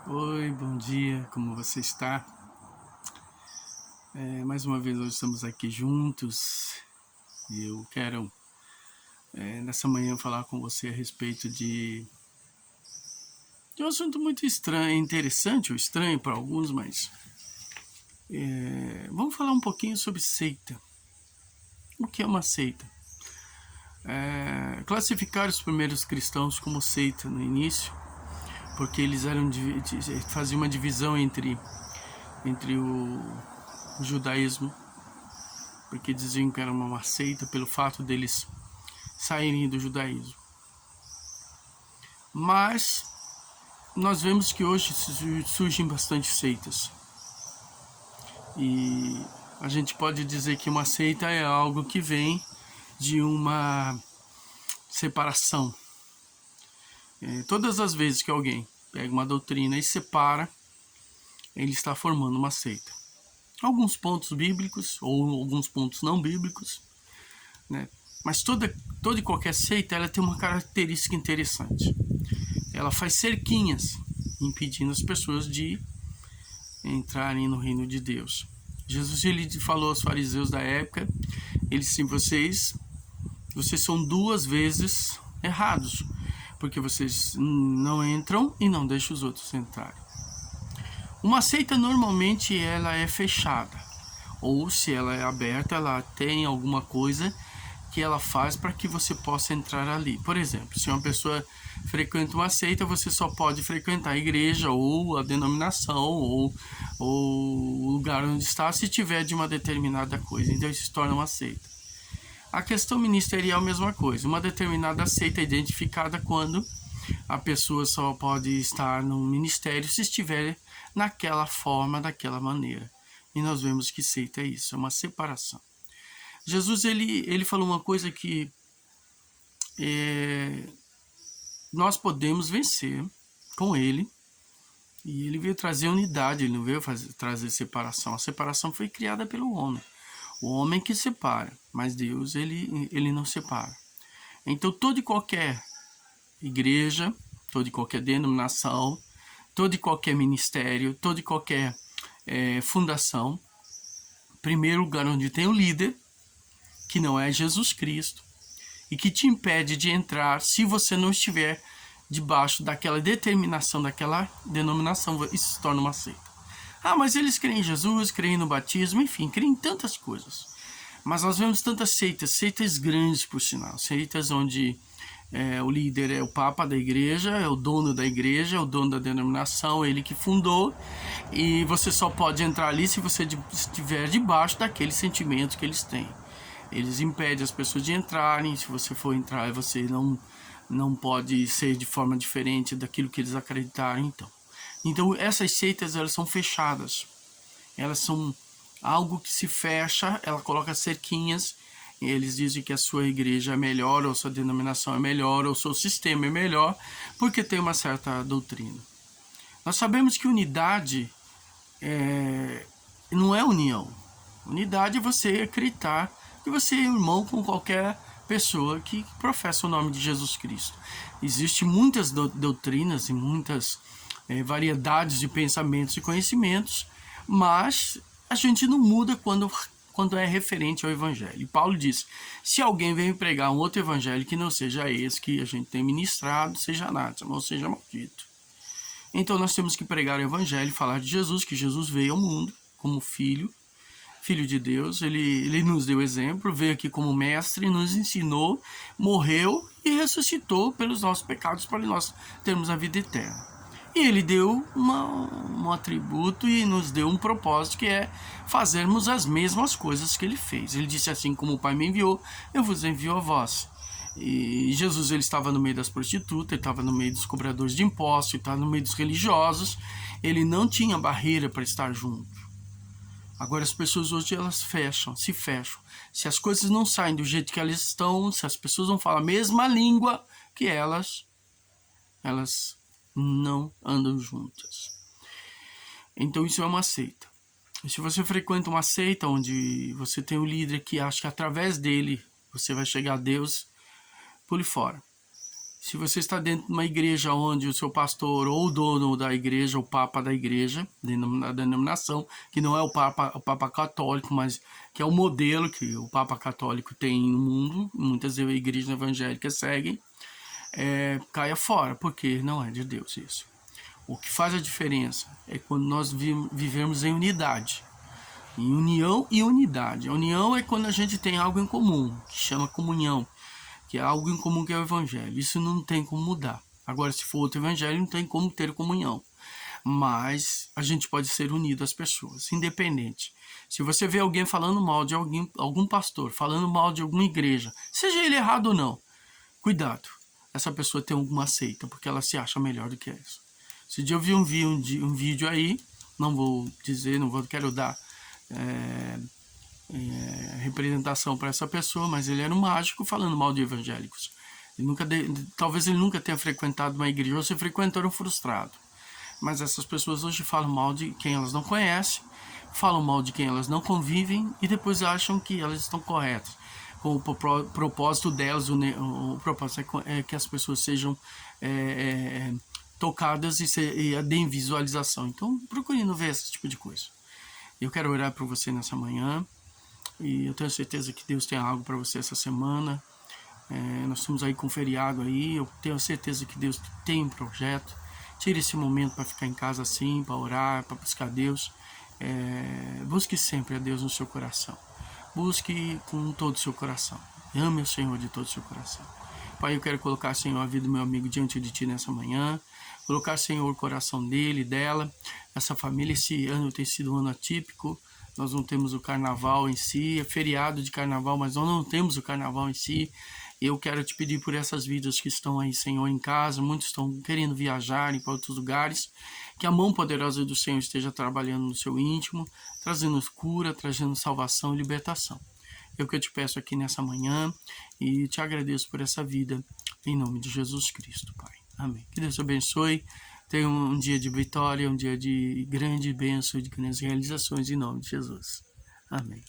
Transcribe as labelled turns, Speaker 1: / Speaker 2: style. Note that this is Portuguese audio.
Speaker 1: Oi, bom dia, como você está? Mais uma vez hoje estamos aqui juntos e eu quero nessa manhã falar com você a respeito de um assunto muito estranho, interessante ou estranho para alguns, mas vamos falar um pouquinho sobre seita. O que é uma seita? Classificar os primeiros cristãos como seita no início, porque eles faziam uma divisão entre o judaísmo, porque diziam que era uma seita pelo fato deles saírem do judaísmo. Mas nós vemos que hoje surgem bastante seitas. E a gente pode dizer que uma seita é algo que vem de uma separação. Todas as vezes que alguém pega uma doutrina e separa, ele está formando uma seita. Alguns pontos bíblicos ou alguns pontos não bíblicos, né? Mas toda e qualquer seita ela tem uma característica interessante. Ela faz cerquinhas, impedindo as pessoas de entrarem no reino de Deus. Jesus ele falou aos fariseus da época, ele disse: vocês são duas vezes errados, porque vocês não entram e não deixam os outros entrarem. Uma seita normalmente ela é fechada, ou se ela é aberta, ela tem alguma coisa que ela faz para que você possa entrar ali. Por exemplo, se uma pessoa frequenta uma seita, você só pode frequentar a igreja ou a denominação ou o lugar onde está se tiver de uma determinada coisa. Então isso se torna uma seita. A questão ministerial é a mesma coisa. Uma determinada seita é identificada quando a pessoa só pode estar no ministério se estiver naquela forma, daquela maneira. E nós vemos que seita é isso, é uma separação. Jesus ele falou uma coisa que nós podemos vencer com ele, e ele veio trazer unidade, ele não veio trazer separação. A separação foi criada pelo homem, o homem que separa, mas Deus ele não separa. Então toda e qualquer igreja, toda e qualquer denominação, todo e qualquer ministério, toda e qualquer fundação, primeiro lugar onde tem o líder, que não é Jesus Cristo, e que te impede de entrar se você não estiver debaixo daquela determinação, daquela denominação, isso se torna uma seita. Ah, mas eles creem em Jesus, creem no batismo, enfim, creem em tantas coisas. Mas nós vemos tantas seitas grandes, por sinal, seitas onde o líder é o papa da igreja, é o dono da igreja, é o dono da denominação, ele que fundou, e você só pode entrar ali se você estiver debaixo daquele sentimento que eles têm. Eles impedem as pessoas de entrarem, se você for entrar, você não pode ser de forma diferente daquilo que eles acreditarem. Então essas seitas elas são fechadas, elas são algo que se fecha, ela coloca cerquinhas, e eles dizem que a sua igreja é melhor, ou sua denominação é melhor, ou seu sistema é melhor, porque tem uma certa doutrina. Nós sabemos que unidade não é união. Unidade é você acreditar que você é irmão com qualquer pessoa que professa o nome de Jesus Cristo. Existem muitas doutrinas e muitas variedades de pensamentos e conhecimentos, mas a gente não muda quando é referente ao evangelho. E Paulo diz: se alguém vem pregar um outro evangelho que não seja esse que a gente tem ministrado, seja anátema ou seja maldito. Então nós temos que pregar o evangelho, falar de Jesus, que Jesus veio ao mundo como filho de Deus, ele nos deu exemplo, veio aqui como mestre, nos ensinou, morreu e ressuscitou pelos nossos pecados para nós termos a vida eterna. E ele deu um atributo e nos deu um propósito, que é fazermos as mesmas coisas que ele fez. Ele disse: assim como o Pai me enviou, eu vos envio a vós. E Jesus ele estava no meio das prostitutas, ele estava no meio dos cobradores de impostos, ele estava no meio dos religiosos, ele não tinha barreira para estar junto. Agora as pessoas hoje elas se fecham. Se as coisas não saem do jeito que elas estão, se as pessoas não falam a mesma língua que elas não andam juntas. Então isso é uma seita. E se você frequenta uma seita onde você tem um líder que acha que através dele você vai chegar a Deus, pule fora. Se você está dentro de uma igreja onde o seu pastor ou o dono da igreja, o papa da igreja, da denominação, que não é o papa católico, mas que é o modelo que o papa católico tem no mundo, muitas igrejas evangélicas seguem, caia fora, porque não é de Deus isso. O que faz a diferença é quando nós vivemos em unidade, em união e unidade. A união é quando a gente tem algo em comum, que chama comunhão, que é algo em comum que é o evangelho. Isso não tem como mudar. Agora, se for outro evangelho, não tem como ter comunhão. Mas a gente pode ser unido às pessoas, independente. Se você vê alguém falando mal de algum pastor, falando mal de alguma igreja, seja ele errado ou não, cuidado. Essa pessoa tem alguma seita, porque ela se acha melhor do que isso. Esse dia eu vi um vídeo aí, não vou dizer, quero dar representação para essa pessoa, mas ele era um mágico falando mal de evangélicos. Talvez ele nunca tenha frequentado uma igreja, ou se frequentou, era um frustrado. Mas essas pessoas hoje falam mal de quem elas não conhecem, falam mal de quem elas não convivem e depois acham que elas estão corretas. Com o propósito delas, o propósito é que as pessoas sejam tocadas e deem visualização. Então, procure não ver esse tipo de coisa. Eu quero orar por você nessa manhã. E eu tenho certeza que Deus tem algo para você essa semana. Nós estamos aí com feriado aí. Eu tenho certeza que Deus tem um projeto. Tire esse momento para ficar em casa assim, para orar, para buscar Deus. Busque sempre a Deus no seu coração. Busque com todo o seu coração. Ame o Senhor de todo o seu coração. Pai, eu quero colocar, Senhor, a vida do meu amigo diante de Ti nessa manhã. Colocar, Senhor, o coração dele, dela. Essa família, esse ano tem sido um ano atípico. Nós não temos o carnaval em si, é feriado de carnaval, mas nós não temos o carnaval em si. Eu quero te pedir por essas vidas que estão aí, Senhor, em casa. Muitos estão querendo viajar para outros lugares. Que a mão poderosa do Senhor esteja trabalhando no seu íntimo, trazendo cura, trazendo salvação e libertação. É o que eu te peço aqui nessa manhã e te agradeço por essa vida, em nome de Jesus Cristo, Pai. Amém. Que Deus te abençoe. Tenha um dia de vitória, um dia de grande bênção e de grandes realizações em nome de Jesus. Amém.